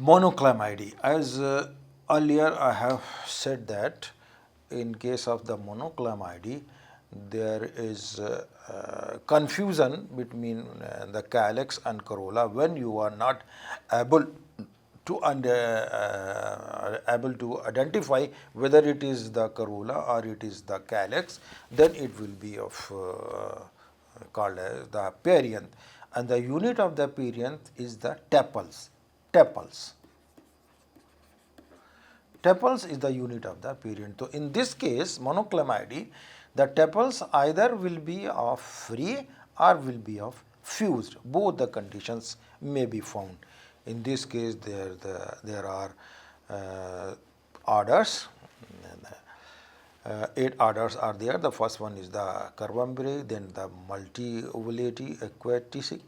Monoclamidae. As earlier I have said that in case of the monoclamidae, there is confusion between the calyx and corolla when you are not able to able to identify whether it is the corolla or it is the calyx, then it will be of called as the perianth, and the unit of the perianth is the tepals. Tepals. Tepals is the unit of the perianth. So in this case, monoclamidae, the tepals either will be of free or will be of fused. Both the conditions may be found. In this case, there are orders. 8 orders are there. The first one is the curvumbrae, then the multi-ovulati aquatic,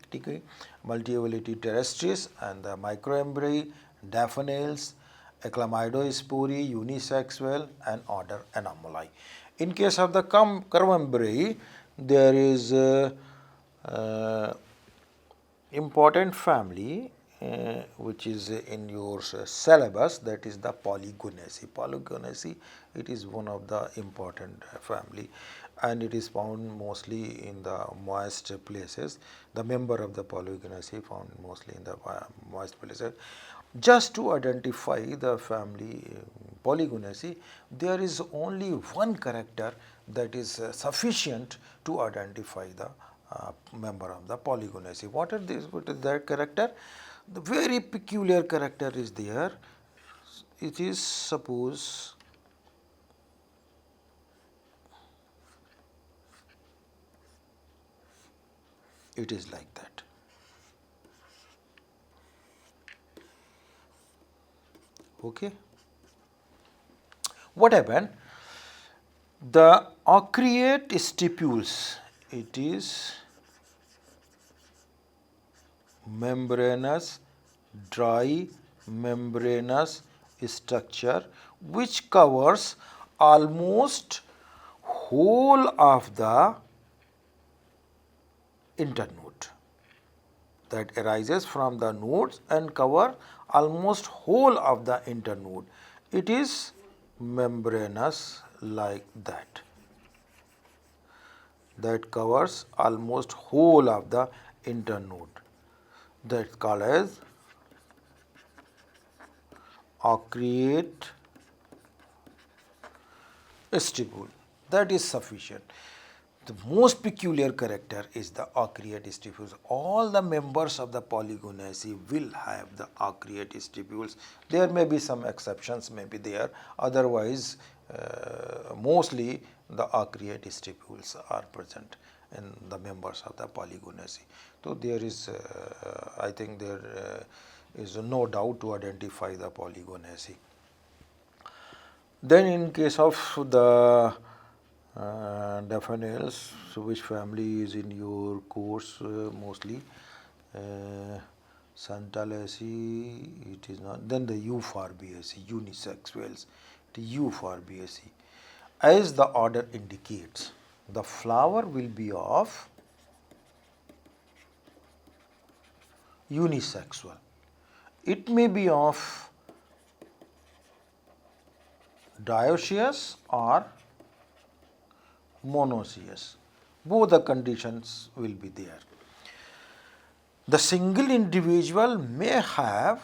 multi-ovulati terrestris, and the microembrae, daphnails, Chlamydospori, unisexual, and order Anomali. In case of the curvumbrae, there is important family which is in your syllabus, that is the Polygonaceae. Polygonaceae, it is one of the important family, and it is found mostly in the moist places. The member of the Polygonaceae found mostly in the moist places. Just to identify the family Polygonaceae, there is only one character that is sufficient to identify the member of the Polygonaceae. What is that character? The very peculiar character is there. It is, suppose, it is like that. Okay. What happened? The arcuate stipules, it is membranous, dry membranous structure which covers almost whole of the internode, that arises from the nodes and cover almost whole of the internode. It is membranous like that, that covers almost whole of the internode. That is called as arcuate stipule. That is sufficient. The most peculiar character is the arcuate stipules. All the members of the Polygonaceae will have the arcuate stipules. There may be some exceptions, may be there. Otherwise, mostly the arcuate stipules are present in the members of the Polygonaceae. So there is, I think there is no doubt to identify the Polygonaceae. Then in case of the daphnails, so which family is in your course mostly? Santalaceae, it is not. Then the Euphorbiaceae, unisexuals, the Euphorbiaceae. As the order indicates, the flower will be of unisexual. It may be of dioecious or monoecious. Both the conditions will be there. The single individual may have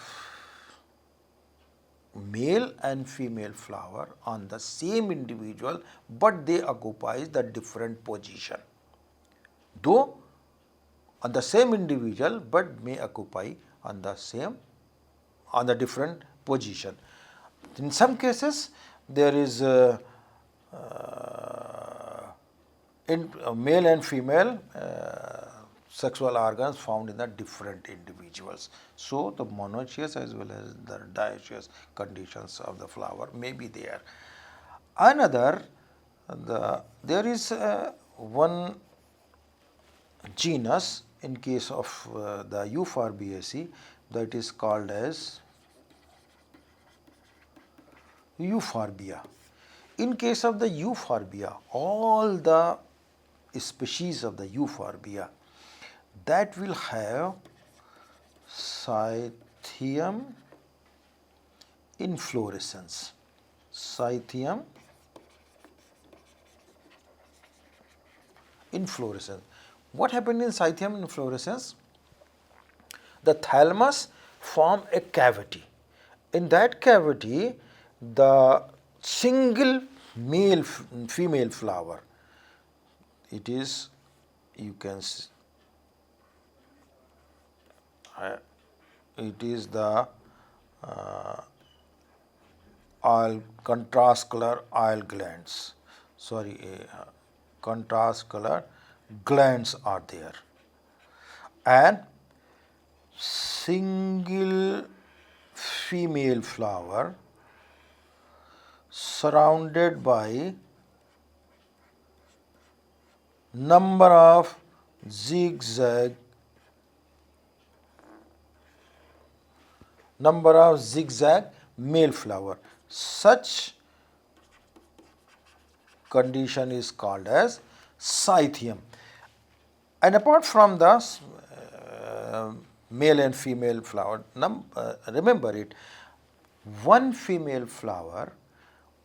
male and female flower on the same individual, but they occupy the different position. Though on the same individual, but may occupy on the different position. In some cases, there is male and female sexual organs found in the different individuals. So the monoecious as well as the dioecious conditions of the flower may be there. Another, there is one genus in case of the Euphorbiaceae, that is called as Euphorbia. In case of the Euphorbia, all the species of the Euphorbia that will have cythium inflorescence. Scythium inflorescence. What happened in Scythium inflorescence? The thalamus form a cavity. In that cavity, the single male female flower, it is, you can it is the oil contrast color oil glands. Sorry, contrast color glands are there, and single female flower surrounded by number of zigzag male flower. Such condition is called as Scythium. And apart from the male and female flower, remember it, one female flower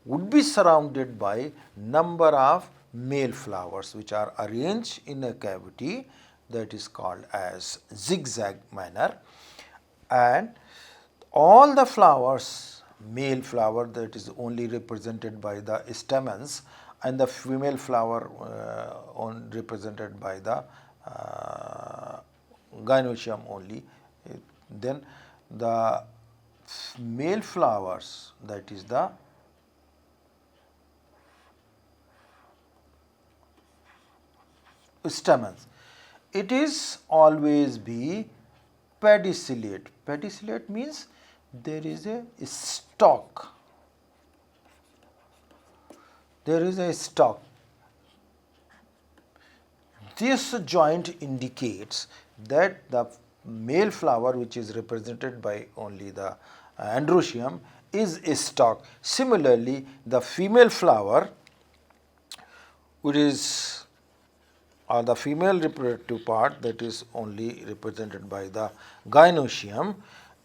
would be surrounded by number of male flowers which are arranged in a cavity, that is called as zigzag manner, and all the flowers, male flower that is only represented by the stamens and the female flower represented by the gynoecium only. Then the male flowers, that is the stamens, it is always be pedicellate. Pedicellate means there is a stalk. There is a stalk. This joint indicates that the male flower, which is represented by only the androecium, is a stalk. Similarly, the female flower, which is the female reproductive part, that is only represented by the gynoecium,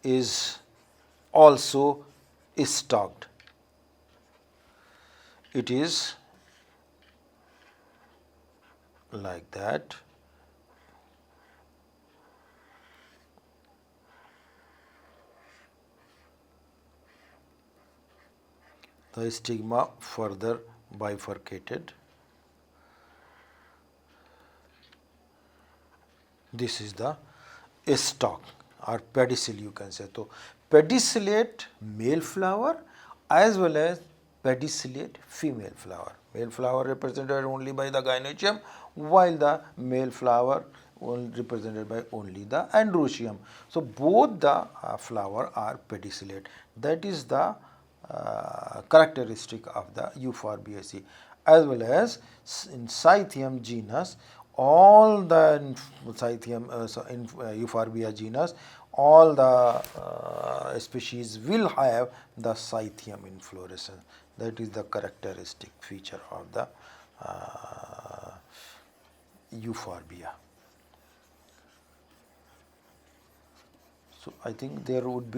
is also stalked. It is like that. The stigma further bifurcated. This is the stalk or pedicel, you can say. So, pedicellate male flower as well as pedicellate female flower. Male flower represented only by the gynoecium, while the male flower represented by only the androecium. So, both the flower are pedicellate. That is the characteristic of the Euphorbiaceae. As well as in Scythium genus, all the Euphorbia genus, all the species will have the Scythium inflorescence. That is the characteristic feature of the Euphorbia. So, I think there would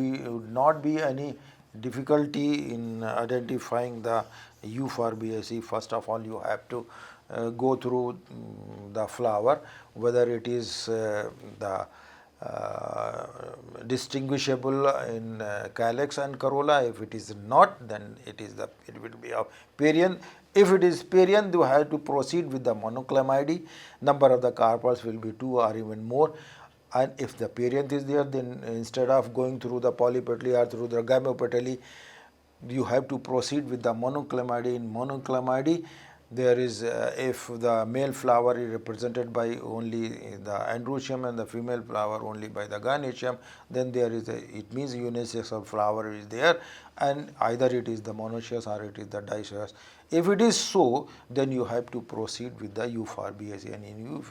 not be any difficulty in identifying the Euphorbiaceae. First of all, you have to go through the flower, whether it is the distinguishable in calyx and corolla. If it is not, then it will be of Parian. If it is Parian, you have to proceed with the monoclamidae. Number of the carpels will be 2 or even more. And if the perianth is there, then instead of going through the polypetally or through the gamopetally, you have to proceed with the monoclamidae. In monoclamidae, there is if the male flower is represented by only the androecium and the female flower only by the gynoecium, then there is it means unisexual flower is there, and either it is the monoecious or it is the dioecious. If it is so, then you have to proceed with the Euphorbiaceae, and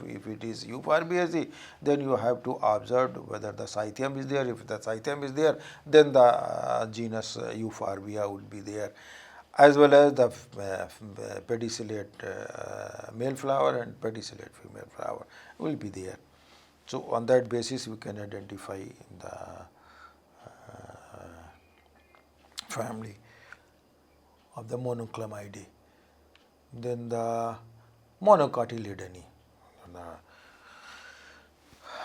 if it is Euphorbiaceae, then you have to observe whether the Scythium is there. If the Scythium is there, then the genus Euphorbia would be there, as well as the pedicellate male flower and pedicellate female flower will be there. So, on that basis, we can identify the family of the Monochlamydae. Then the Monocotyledone.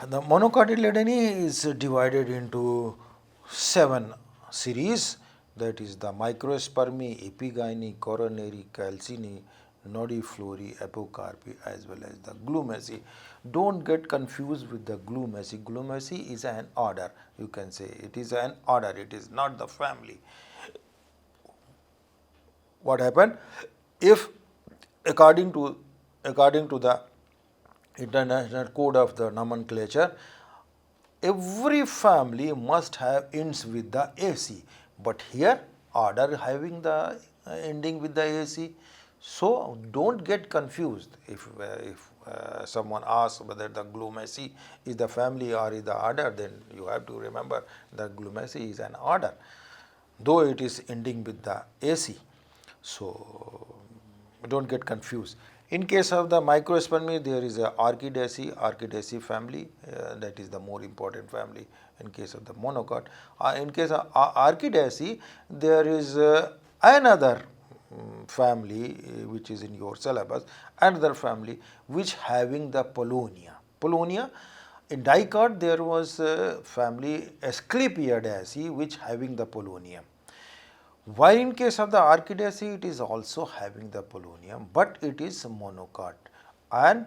The Monocotyledone is divided into 7 series, that is the Microspermi, Epigyne, Coronary, Calcini, Nodiflori, Apocarpi, as well as the Glumaceae. Don't get confused with the Glumaceae. Glumaceae is an order. You can say it is an order. It is not the family. What happened? If according to the International Code of the Nomenclature, every family must have ends with the AC, but here order having the ending with the AC. So don't get confused if someone asks whether the Glumaceae is the family or is the order, then you have to remember that Glumaceae is an order, though it is ending with the AC. So don't get confused. In case of the Microspermi, there is a Orchidaceae family, that is the more important family in case of the monocot. In case of Orchidaceae, there is another family which is in your syllabus, another family which having the Polonia. Polonia, in dicot there was a family Asclepiadaceae which having the polonium. While in case of the Orchidaceae, it is also having the polonium, but it is monocot, and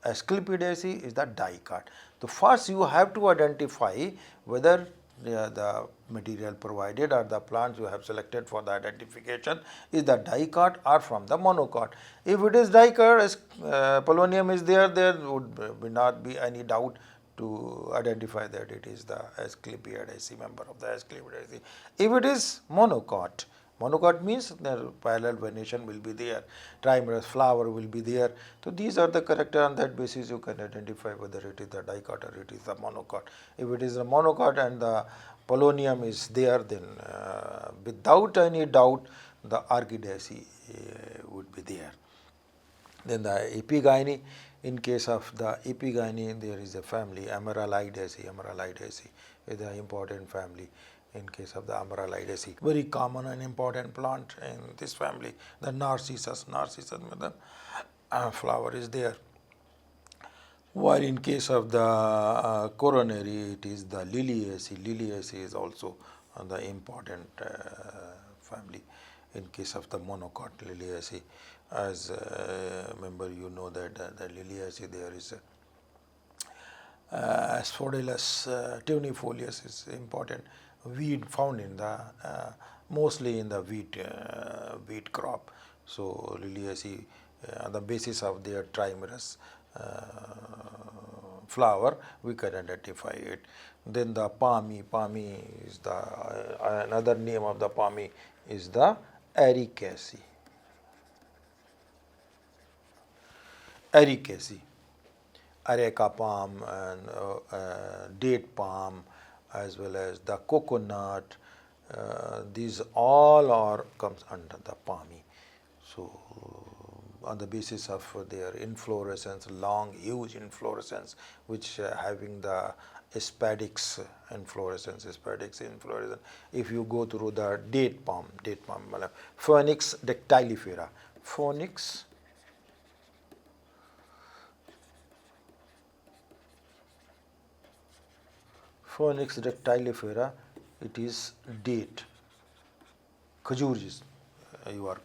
Asclepiadaceae is the dicot. So first you have to identify whether the material provided or the plants you have selected for the identification is the dicot or from the monocot. If it is dicot, polonium is there, there would not be any doubt to identify that it is the Asclepiadaceae, member of the Asclepiadaceae. If it is monocot, monocot means the parallel venation will be there, trimerous flower will be there. So these are the character, on that basis you can identify whether it is the dicot or it is the monocot. If it is the monocot and the polonium is there, then without any doubt the Orchidaceae would be there. Then the Epigyne, in case of the Epigyne, there is a family Amaralidaceae. Amaralidaceae is an important family in case of the Amaralidaceae. Very common and important plant in this family. The Narcissus with the flower is there. While in case of the coronary, it is the Liliaceae. Liliaceae is also the important family in case of the monocot Liliaceae. As remember, you know that the Liliaceae there is Asphodilus tunifolius is important weed found in the mostly in the wheat crop. So Liliaceae, on the basis of their trimerous flower, we can identify it. Then the palmy is the another name of the palmy is the Ericaceae. Ericaceae, areca palm and date palm, as well as the coconut. These all are comes under the palmy. So on the basis of their inflorescence, long huge inflorescence, which having the spadix inflorescence. If you go through the date palm, Phoenix dactylifera, Phoenix dactylifera, it is date, khajur you are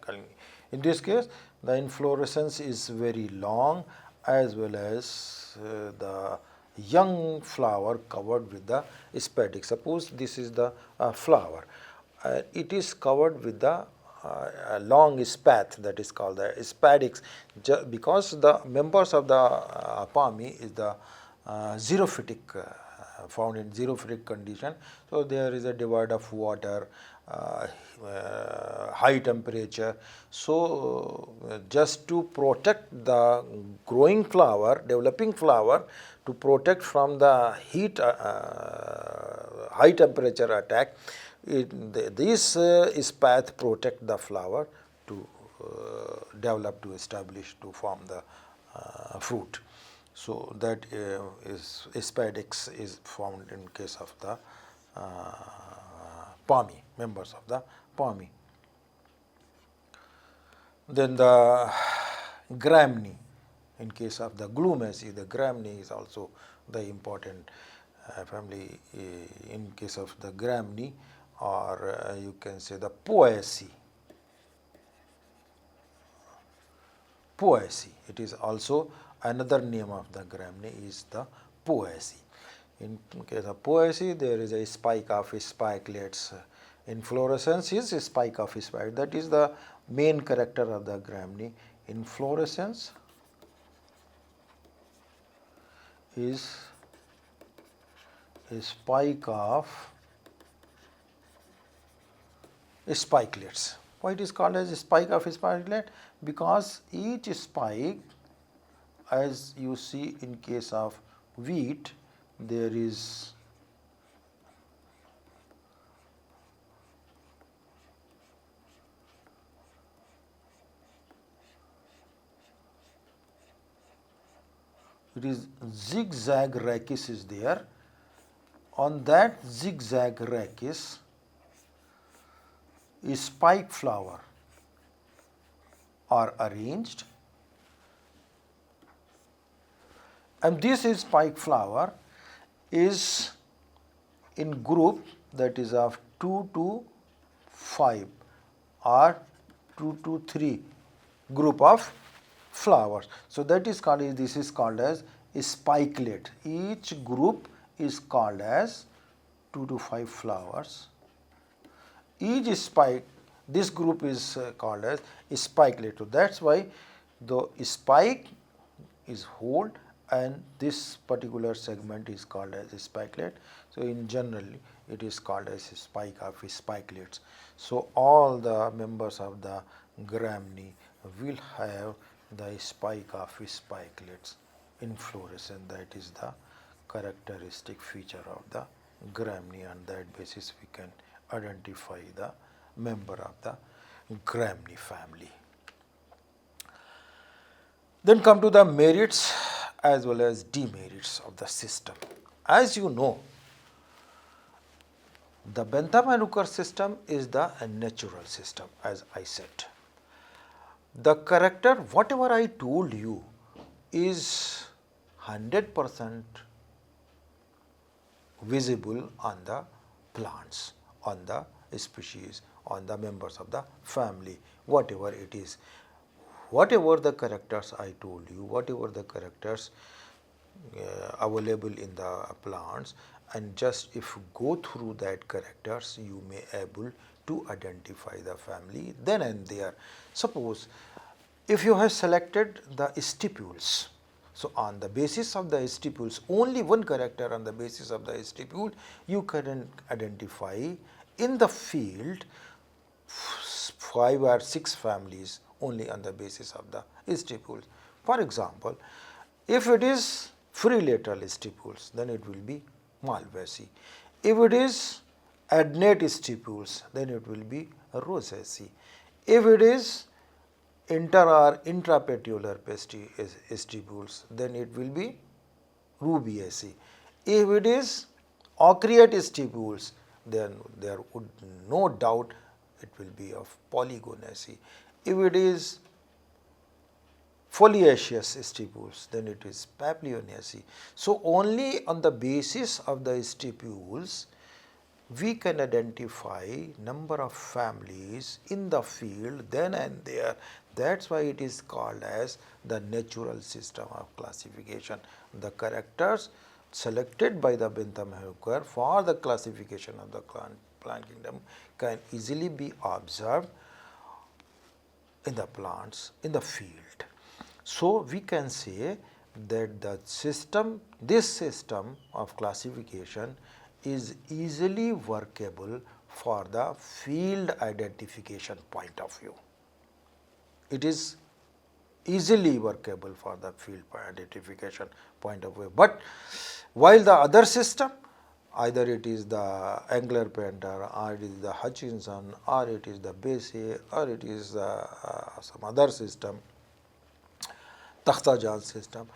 calling. In this case, the inflorescence is very long, as well as the young flower covered with the spadix. Suppose this is the flower. It is covered with the long spathe, that is called the spadix, because the members of the palmy is the xerophytic, found in xerophytic condition. So there is a divide of water, high temperature. So just to protect the growing flower, developing flower, to protect from the heat, high temperature attack, this spathe protect the flower to develop, to establish, to form the fruit. So that is spadix is found in case of the Palmy, members of the Palmy. Then the Gramney. In case of the Glumaceae, the Gramney is also the important family in case of the Gramney, or you can say the Poaceae. Poaceae. It is also another name of the Gramney is the Poaceae. In case of Poaceae, there is a spike of spikelets. Inflorescence is a spike of spike. That is the main character of the Gramney. Inflorescence is a spike of spikelets. Why it is called as a spike of spikelet? Because each spike, as you see in case of wheat, there is it is zigzag rachis is there. On that zigzag rachis, a spike flower are arranged, and this is spike flower is in group that is of 2 to 5 or 2 to 3 group of flowers. So that is called, this is called as a spikelet. Each group is called as 2 to 5 flowers. Each spike, this group is called as a spikelet. So that's why the spike is whole and this particular segment is called as a spikelet. So in general it is called as a spike of spikelets. So all the members of the Gramney will have the spike of spikelets inflorescence. That is the characteristic feature of the Gramney. On that basis we can identify the member of the Gramney family. Then come to the merits as well as demerits of the system. As you know, the Bentham and Hooker system is the natural system, as I said. The character, whatever I told you, is 100% visible on the plants, on the species, on the members of the family, whatever it is. Whatever the characters I told you, whatever the characters available in the plants, and just if you go through that characters, you may able to identify the family then and there. Suppose if you have selected the stipules, so on the basis of the stipules, only one character on the basis of the stipule, you can identify in the field 5 or 6 families only on the basis of the stipules. For example, if it is free lateral stipules, then it will be Malvaceae. If it is adnate stipules, then it will be Rosaceae. If it is inter or intrapetiolar stipules, then it will be Rubiaceae. If it is aureate stipules, then there would no doubt it will be of Polygonaceae. If it is foliaceous stipules, then it is Papilionaceae. So only on the basis of the stipules we can identify number of families in the field then and there. That's why it is called as the natural system of classification. The characters selected by the Bentham and Hooker for the classification of the plant kingdom can easily be observed in the plants in the field. So we can say that the system, this system of classification is easily workable for the field identification point of view. It is easily workable for the field identification point of view. But while the other system, either it is the Engler-Painter or it is the Hutchinson or it is the Bassey or it is some other system, Takhtajan system,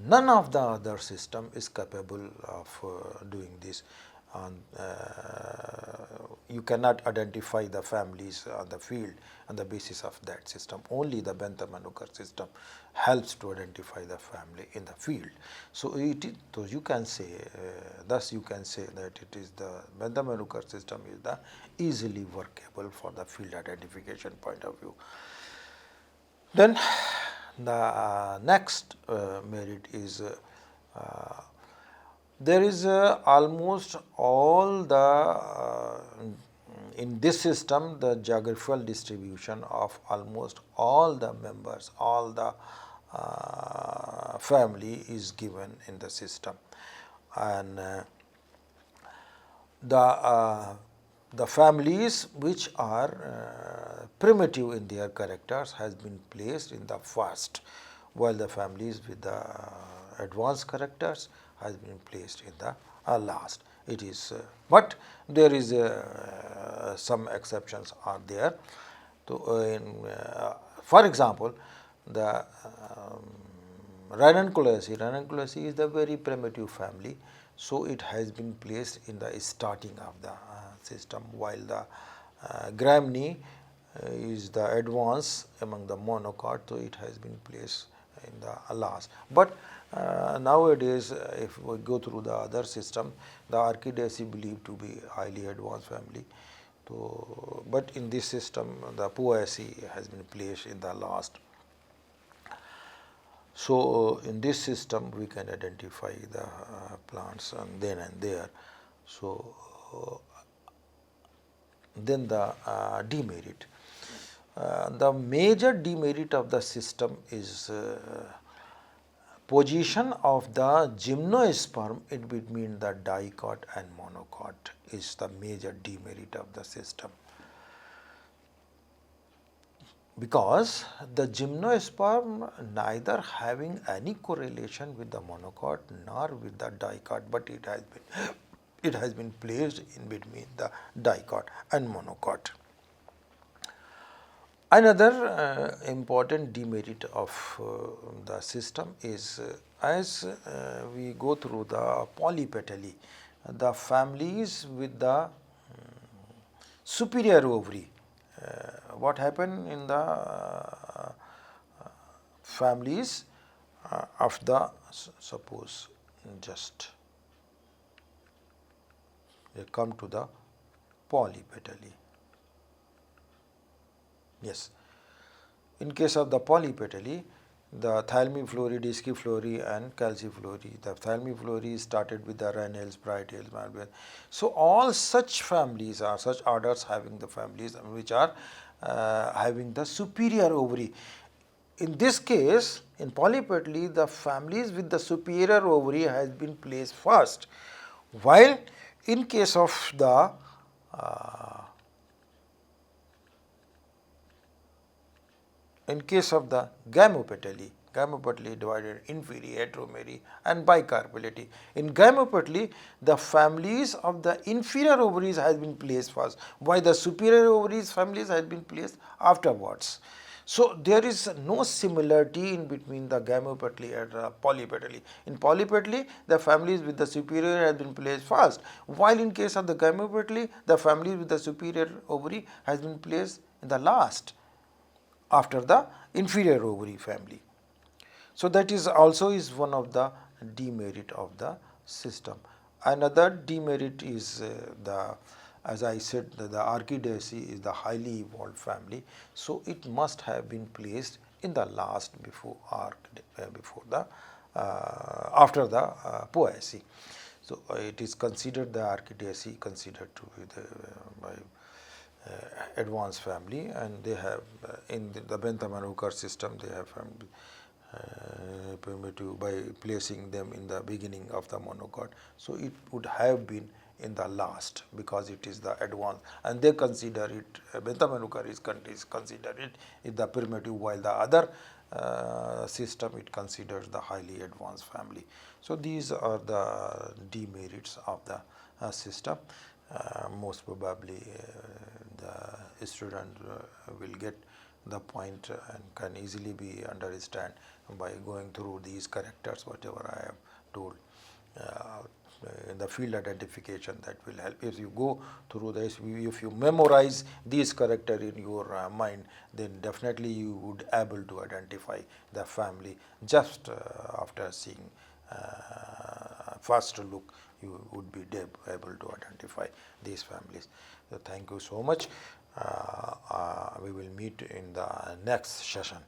none of the other system is capable of doing this. on, you cannot identify the families on the field on the basis of that system. Only the Bentham and Hooker system helps to identify the family in the field. So so you can say, thus you can say that it is the Bentham and Hooker system is the easily workable for the field identification point of view. Then the next merit is there is almost all the in this system the geographical distribution of almost all the members, all the family is given in the system, and the families which are primitive in their characters has been placed in the first, while the families with the advanced characters has been placed in the last. It is, but there is some exceptions are there. So, for example, the Ranunculaceae is the very primitive family, so it has been placed in the starting of the system, while the Gramney is the advance among the monocot, so it has been placed in the last. But nowadays, if we go through the other system, the Orchidaceae believed to be highly advanced family. So, but in this system, the Poaceae has been placed in the last. So, in this system we can identify the plants and then and there. So, then the demerit. The major demerit of the system is position of the gymnosperm in between the dicot and monocot is the major demerit of the system, because the gymnosperm neither having any correlation with the monocot nor with the dicot, but it has been placed in between the dicot and monocot. Another important demerit of the system is as we go through the polypetally, the families with the superior ovary, what happened in the families of the, suppose just they come to the polypetally. Yes, in case of the polypetally, the thalmiflory, disciflory and calciflory. The thalmiflory started with the Reinels, Brightels, Malvern. So, all such families are such orders having the families which are having the superior ovary. In this case, in polypetally, the families with the superior ovary has been placed first, while in case of the gamopetally divided inferi, heteromeri and bicarpellity. In gamopetally, the families of the inferior ovaries has been placed first, while the superior ovaries families has been placed afterwards. So, there is no similarity in between the gamopetally and polypetally. In polypetally, the families with the superior has been placed first, while in case of the gamopetally, the families with the superior ovary has been placed in the last, after the inferior ovary family. So, that is also is one of the demerit of the system. Another demerit is the, as I said, the Orchidaceae is the highly evolved family. So, it must have been placed in the last before the after the Poaceae. So, it is considered the Orchidaceae considered to be the by advanced family, and they have in the Bentham and Hooker system they have found primitive by placing them in the beginning of the monocot. So, it would have been in the last because it is the advanced, and they consider it, Bentham and Hooker is consider it is the primitive, while the other system it considers the highly advanced family. So, these are the demerits of the system. Most probably the student will get the point and can easily be understand by going through these characters whatever I have told. in the field identification that will help. If you go through this, if you memorize these character in your mind, then definitely you would able to identify the family just after seeing first look. You would be able to identify these families. So thank you so much. We will meet in the next session.